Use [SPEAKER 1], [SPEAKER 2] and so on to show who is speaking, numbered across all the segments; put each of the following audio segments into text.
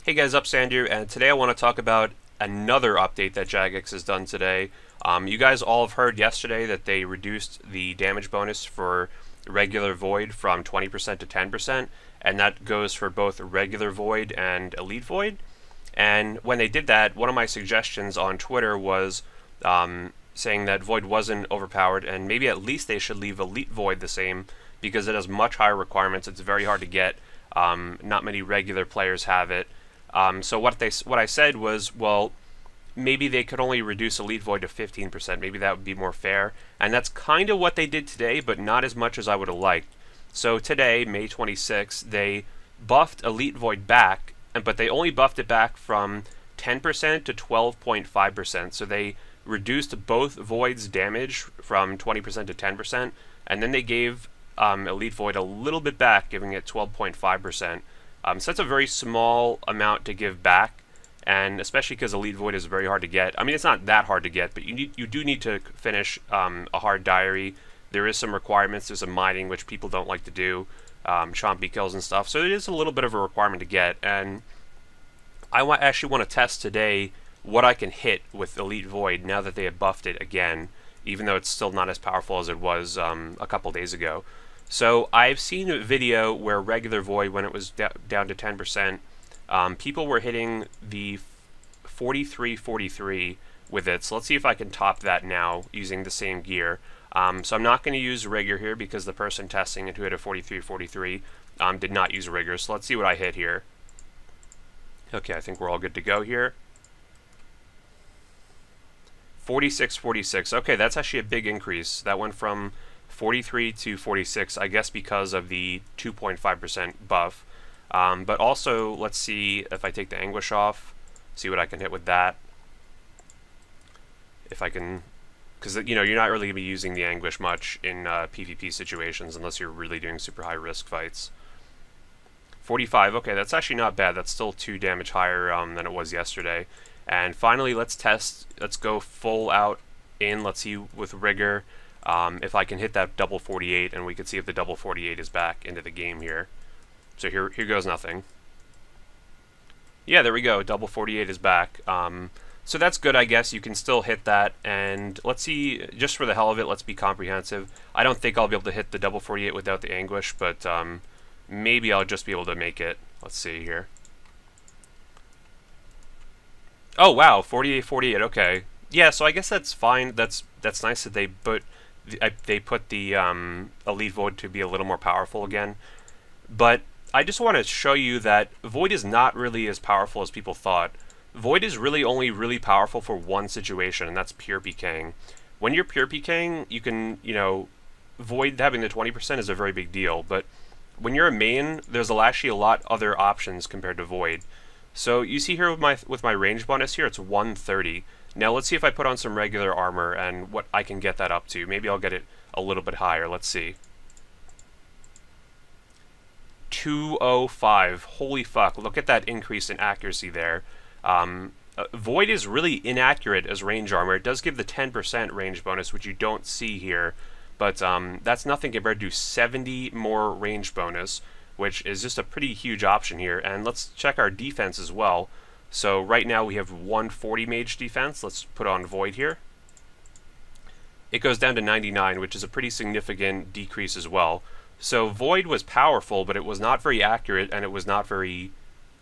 [SPEAKER 1] Hey guys, Upsander, and today I want to talk about another update that Jagex has done today. You guys all have heard yesterday that they reduced the damage bonus for regular Void from 20% to 10%, and that goes for both regular Void and Elite Void. And when they did that, one of my suggestions on Twitter was saying that Void wasn't overpowered, and maybe at least they should leave Elite Void the same, because it has much higher requirements. It's very hard to get. Not many regular players have it. So what I said was, well, maybe they could only reduce Elite Void to 15%. Maybe that would be more fair. And that's kind of what they did today, but not as much as I would have liked. So today, May 26th, they buffed Elite Void back, but they only buffed it back from 10% to 12.5%. So they reduced both Void's damage from 20% to 10%, and then they gave Elite Void a little bit back, giving it 12.5%. So that's a very small amount to give back, and especially because Elite Void is very hard to get. I mean, it's not that hard to get, but you do need to finish a hard diary. There is some requirements. There's some mining, which people don't like to do, chompy kills and stuff. So it is a little bit of a requirement to get, and I actually want to test today what I can hit with Elite Void now that they have buffed it again, even though it's still not as powerful as it was a couple days ago. So I've seen a video where regular Void, when it was down to 10%, people were hitting the 43-43 with it. So let's see if I can top that now using the same gear. So I'm not going to use Rigor here because the person testing it who hit a 43-43 did not use Rigor. So let's see what I hit here. Okay, I think we're all good to go here. 46-46. Okay, that's actually a big increase. That went from 43 to 46, I guess because of the 2.5% buff. But also, let's see if I take the Anguish off, see what I can hit with that. If I can, because you know, you're not really going to be using the Anguish much in PvP situations unless you're really doing super high risk fights. 45, okay, that's actually not bad. That's still 2 damage higher than it was yesterday. And finally, let's test, let's go full out in, let's see with Rigor. If I can hit that double 48, and we can see if the double 48 is back into the game here. So here goes nothing. Yeah, there we go. Double 48 is back. So that's good, I guess. You can still hit that. And let's see, just for the hell of it, let's be comprehensive. I don't think I'll be able to hit the double 48 without the Anguish, but maybe I'll just be able to make it. Let's see here. Oh, wow, 48-48, okay. Yeah, so I guess that's fine. That's nice that they put the Elite Void to be a little more powerful again. But I just want to show you that Void is not really as powerful as people thought. Void is really only really powerful for one situation, and that's pure PKing. When you're pure PKing, you can, you know, Void having the 20% is a very big deal, but when you're a main, there's actually a lot other options compared to Void. So you see here with my range bonus here, it's 130. Now let's see if I put on some regular armor and what I can get that up to. Maybe I'll get it a little bit higher. Let's see. 205. Holy fuck. Look at that increase in accuracy there. Void is really inaccurate as range armor. It does give the 10% range bonus, which you don't see here. But that's nothing compared to 70 more range bonus, which is just a pretty huge option here. And let's check our defense as well. So right now we have 140 mage defense. Let's put on Void here. It goes down to 99, which is a pretty significant decrease as well. So Void was powerful, but it was not very accurate, and it was not very,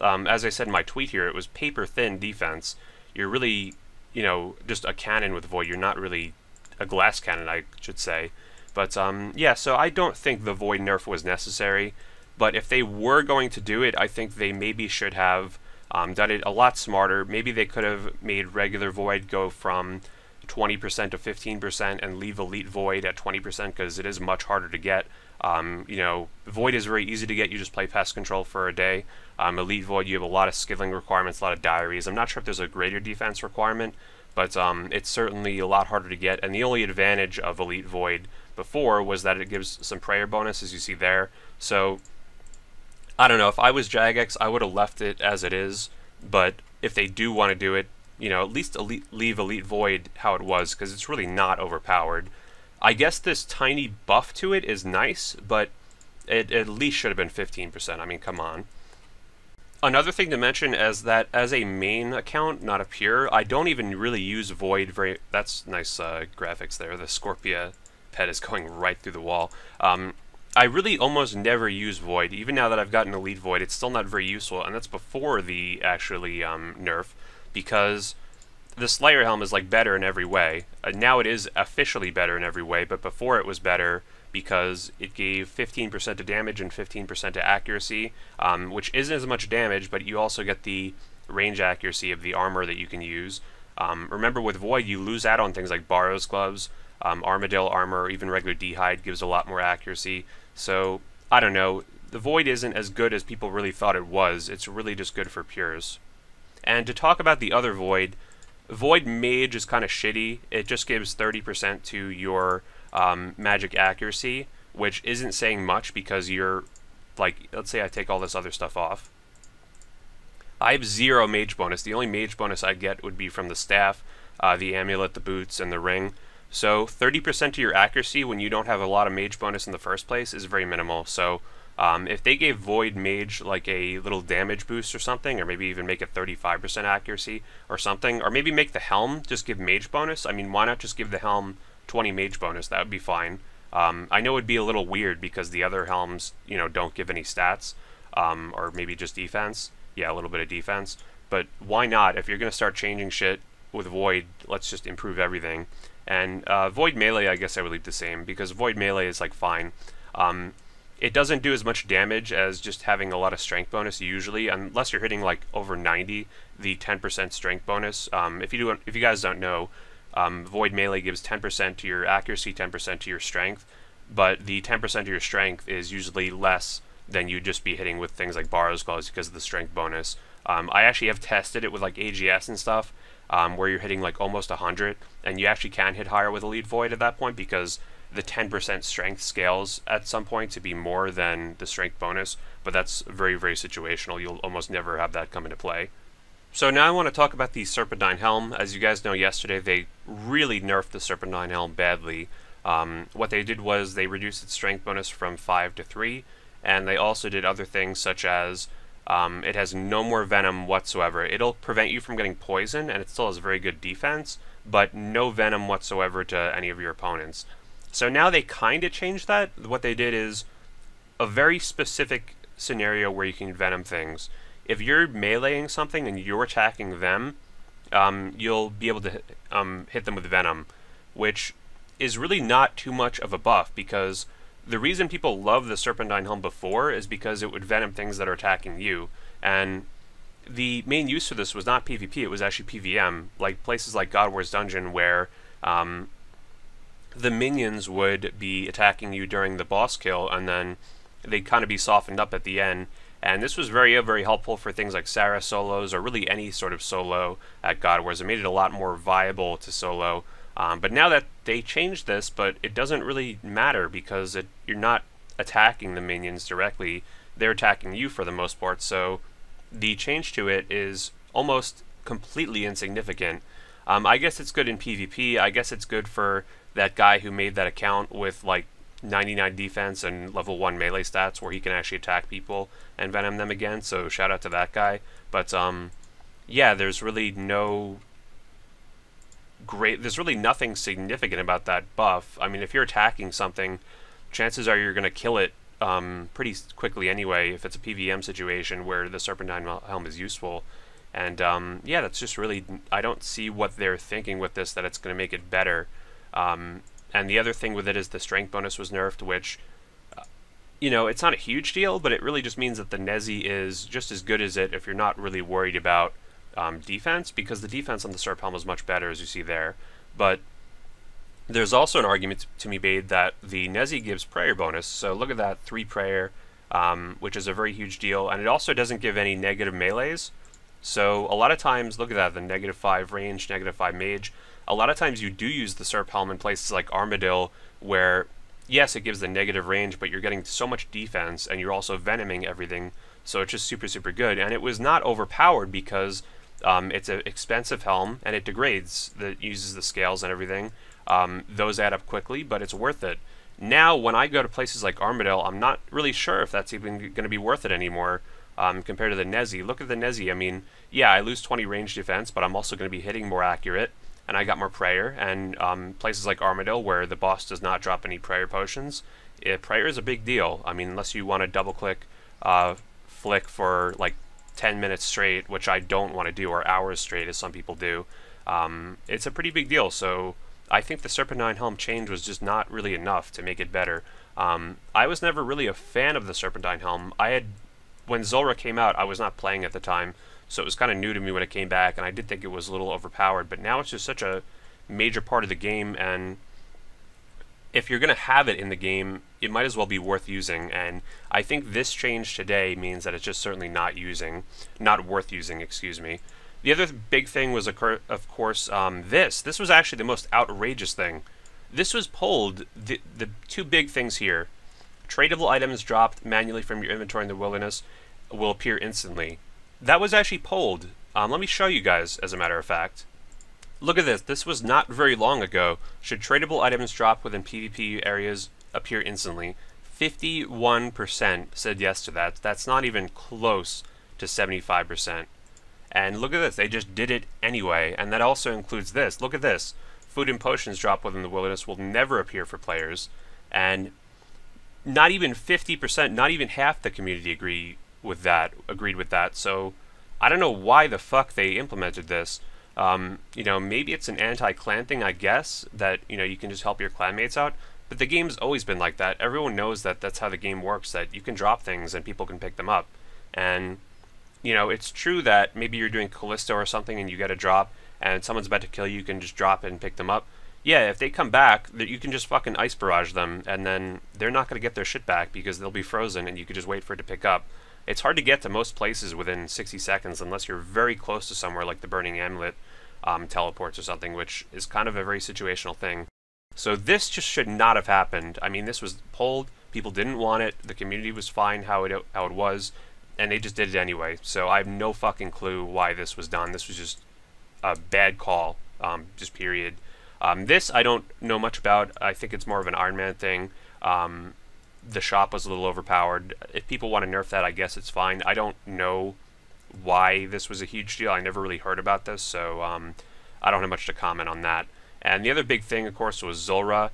[SPEAKER 1] as I said in my tweet here, it was paper-thin defense. You're really, you know, just a cannon with Void. You're not really a glass cannon, I should say. But yeah, so I don't think the Void nerf was necessary. But if they were going to do it, I think they maybe should have done it a lot smarter. Maybe they could have made regular Void go from 20% to 15% and leave Elite Void at 20% because it is much harder to get. You know, Void is very easy to get. You just play Pest Control for a day. Elite Void, you have a lot of skilling requirements, a lot of diaries. I'm not sure if there's a greater defense requirement, but it's certainly a lot harder to get. And the only advantage of Elite Void before was that it gives some prayer bonus, as you see there. So I don't know, if I was Jagex, I would have left it as it is, but if they do want to do it, you know, at least leave Elite Void how it was, because it's really not overpowered. I guess this tiny buff to it is nice, but it at least should have been 15%. I mean, come on. Another thing to mention is that as a main account, not a pure, I don't even really use Void very... That's nice graphics there. The Scorpia pet is going right through the wall. I really almost never use Void. Even now that I've gotten Elite Void, it's still not very useful, and that's before the actually nerf, because the Slayer Helm is like better in every way. Now it is officially better in every way, but before it was better because it gave 15% to damage and 15% to accuracy, which isn't as much damage, but you also get the range accuracy of the armor that you can use. Remember, with Void, you lose out on things like Barrow's Gloves, Armadale armor, or even regular D-Hide gives a lot more accuracy. So, I don't know, the Void isn't as good as people really thought it was. It's really just good for pures. And to talk about the other Void, Void Mage is kind of shitty. It just gives 30% to your magic accuracy, which isn't saying much because you're, like, let's say I take all this other stuff off. I have 0 mage bonus. The only mage bonus I get would be from the staff, the amulet, the boots, and the ring. So 30% to your accuracy when you don't have a lot of mage bonus in the first place is very minimal. So if they gave Void Mage like a little damage boost or something, or maybe even make it 35% accuracy or something, or maybe make the helm just give mage bonus. I mean, why not just give the helm 20 mage bonus? That would be fine. I know it'd be a little weird because the other helms, you know, don't give any stats, or maybe just defense. Yeah, a little bit of defense. But why not? If you're going to start changing shit with Void, let's just improve everything. And Void Melee, I guess I would leave the same, because Void Melee is, like, fine. It doesn't do as much damage as just having a lot of strength bonus usually, unless you're hitting, like, over 90, the 10% strength bonus. If you guys don't know, Void Melee gives 10% to your accuracy, 10% to your strength, but the 10% to your strength is usually less than you'd just be hitting with things like Barrow's Gloves because of the strength bonus. I actually have tested it with, like, AGS and stuff, where you're hitting like almost 100, and you actually can hit higher with Elite Void at that point because the 10% strength scales at some point to be more than the strength bonus, but that's very, very situational. You'll almost never have that come into play. So now I want to talk about the Serpentine Helm. As you guys know, yesterday they really nerfed the Serpentine Helm badly. What they did was they reduced its strength bonus from 5 to 3, and they also did other things such as it has no more venom whatsoever. It'll prevent you from getting poison, and it still has very good defense, but no venom whatsoever to any of your opponents. So now they kind of changed that. What they did is a very specific scenario where you can venom things. If you're meleeing something and you're attacking them, you'll be able to hit them with venom, which is really not too much of a buff, because the reason people love the Serpentine Helm before is because it would venom things that are attacking you, and the main use for this was not PvP, it was actually PvM, like places like God War's Dungeon where the minions would be attacking you during the boss kill, and then they'd kind of be softened up at the end. And this was very, very helpful for things like Sarah solos, or really any sort of solo at God Wars. It made it a lot more viable to solo. But now that they changed this, but it doesn't really matter because you're not attacking the minions directly. They're attacking you for the most part, so the change to it is almost completely insignificant. I guess it's good in PvP. I guess it's good for that guy who made that account with like 99 defense and level 1 melee stats where he can actually attack people and venom them again, so shout out to that guy. But yeah, there's really nothing significant about that buff. I mean, if you're attacking something, chances are you're going to kill it pretty quickly anyway if it's a PvM situation where the Serpentine Helm is useful. And yeah, that's just really, I don't see what they're thinking with this, that it's going to make it better. And the other thing with it is the strength bonus was nerfed, which, you know, it's not a huge deal, but it really just means that the Nezi is just as good as it if you're not really worried about defense, because the defense on the Serp Helm is much better, as you see there. But there's also an argument to be made that the Nezi gives prayer bonus, so look at that, 3 prayer, which is a very huge deal, and it also doesn't give any negative melees. So a lot of times, look at that, the -5 range, -5 mage. A lot of times you do use the Serp Helm in places like Armadale, where, yes, it gives the negative range, but you're getting so much defense, and you're also venoming everything, so it's just super, super good. And it was not overpowered because it's an expensive helm, and it degrades, it uses the scales and everything. Those add up quickly, but it's worth it. Now, when I go to places like Armadale, I'm not really sure if that's even going to be worth it anymore. compared to the Nezi. Look at the Nezi. I mean, yeah, I lose 20 range defense, but I'm also going to be hitting more accurate, and I got more prayer. And places like Armadale, where the boss does not drop any prayer potions, prayer is a big deal. I mean, unless you want to double-click flick for like 10 minutes straight, which I don't want to do, or hours straight, as some people do. It's a pretty big deal, so I think the Serpentine Helm change was just not really enough to make it better. I was never really a fan of the Serpentine Helm. When Zora came out, I was not playing at the time, so it was kind of new to me when it came back, and I did think it was a little overpowered, but now it's just such a major part of the game, and if you're going to have it in the game, it might as well be worth using, and I think this change today means that it's just certainly not worth using, excuse me. The other big thing was, of course, this was actually the most outrageous thing. This was pulled, the two big things here. Tradable items dropped manually from your inventory in the wilderness will appear instantly. That was actually pulled. Let me show you guys, as a matter of fact. Look at this. This was not very long ago. Should tradable items drop within PvP areas appear instantly? 51% said yes to that. That's not even close to 75%. And look at this. They just did it anyway. And that also includes this. Look at this. Food and potions drop within the wilderness will never appear for players. And not even 50%, not even half the community agreed with that. So I don't know why the fuck they implemented this. You know, maybe it's an anti-clan thing, I guess, that, you know, you can just help your clanmates out. But the game's always been like that. Everyone knows that that's how the game works, that you can drop things and people can pick them up. And, you know, it's true that maybe you're doing Callisto or something and you get a drop and someone's about to kill you, you can just drop it and pick them up. Yeah, if they come back, you can just fucking ice barrage them, and then they're not going to get their shit back because they'll be frozen and you can just wait for it to pick up. It's hard to get to most places within 60 seconds unless you're very close to somewhere like the Burning Amulet teleports or something, which is kind of a very situational thing. So this just should not have happened. I mean, this was pulled, people didn't want it, the community was fine how it was, and they just did it anyway. So I have no fucking clue why this was done. This was just a bad call, just period. This I don't know much about. I think it's more of an Iron Man thing. The shop was a little overpowered. If people want to nerf that, I guess it's fine. I don't know why this was a huge deal. I never really heard about this, so I don't have much to comment on that. And the other big thing, of course, was Zulrah,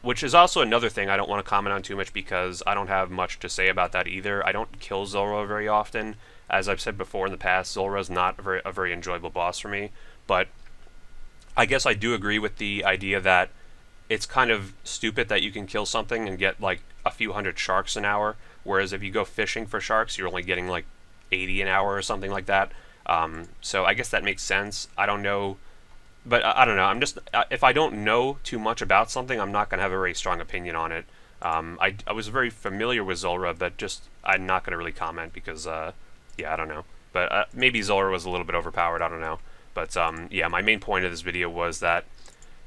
[SPEAKER 1] which is also another thing I don't want to comment on too much because I don't have much to say about that either. I don't kill Zulrah very often. As I've said before in the past, Zulrah is not a very enjoyable boss for me, but I guess I do agree with the idea that it's kind of stupid that you can kill something and get like a few hundred sharks an hour, whereas if you go fishing for sharks, you're only getting like 80 an hour or something like that. So I guess that makes sense. I don't know, but I don't know. I'm just, if I don't know too much about something, I'm not going to have a very strong opinion on it. I was very familiar with Zulrah, but just I'm not going to really comment because, yeah, I don't know. But maybe Zulrah was a little bit overpowered, I don't know. But yeah, my main point of this video was that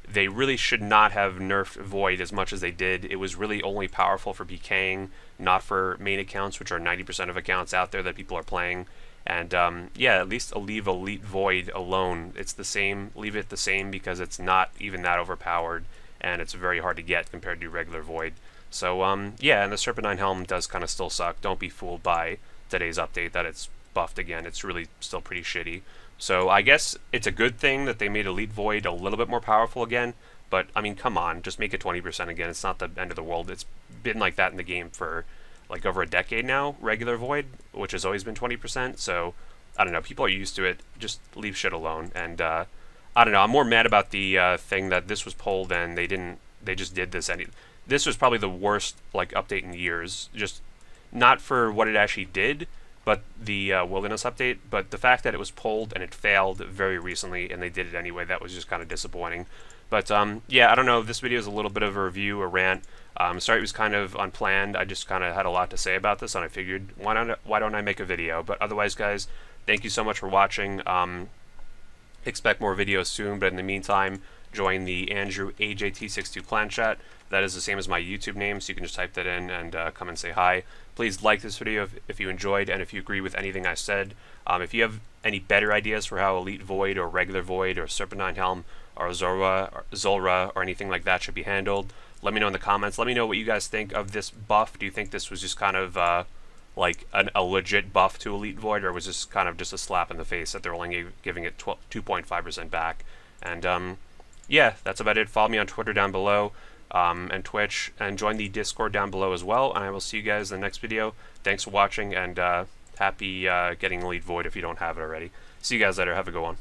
[SPEAKER 1] they really should not have nerfed Void as much as they did. It was really only powerful for PKing, not for main accounts, which are 90% of accounts out there that people are playing. And yeah, at least leave Elite Void alone. It's the same, leave it the same because it's not even that overpowered and it's very hard to get compared to regular Void. So yeah, and the Serpentine Helm does kind of still suck. Don't be fooled by today's update that it's buffed again. It's really still pretty shitty. So I guess it's a good thing that they made Elite Void a little bit more powerful again, but I mean, come on, just make it 20% again. It's not the end of the world. It's been like that in the game for like over a decade now, regular Void, which has always been 20%, so I don't know, people are used to it. Just leave shit alone. And I don't know, I'm more mad about the thing that this was pulled and they just did this. This was probably the worst like update in years, just not for what it actually did, but the Wilderness update, but the fact that it was pulled and it failed very recently and they did it anyway, that was just kind of disappointing. But yeah, I don't know, this video is a little bit of a review, a rant. Sorry it was kind of unplanned, I just kind of had a lot to say about this and I figured, why don't I make a video? But otherwise, guys, thank you so much for watching. Expect more videos soon, but in the meantime, join the Andrew AJT62 clan chat. That is the same as my YouTube name, so you can just type that in and come and say hi. Please like this video if you enjoyed and if you agree with anything I said. If you have any better ideas for how Elite Void or regular Void or Serpentine Helm or Zulrah or anything like that should be handled, let me know in the comments. Let me know what you guys think of this buff. Do you think this was just kind of like a legit buff to Elite Void, or was this kind of just a slap in the face that they're only giving it 2.5% back. And yeah, that's about it. Follow me on Twitter down below, and Twitch, and join the Discord down below as well, and I will see you guys in the next video. Thanks for watching, and happy getting Elite Void if you don't have it already. See you guys later. Have a good one.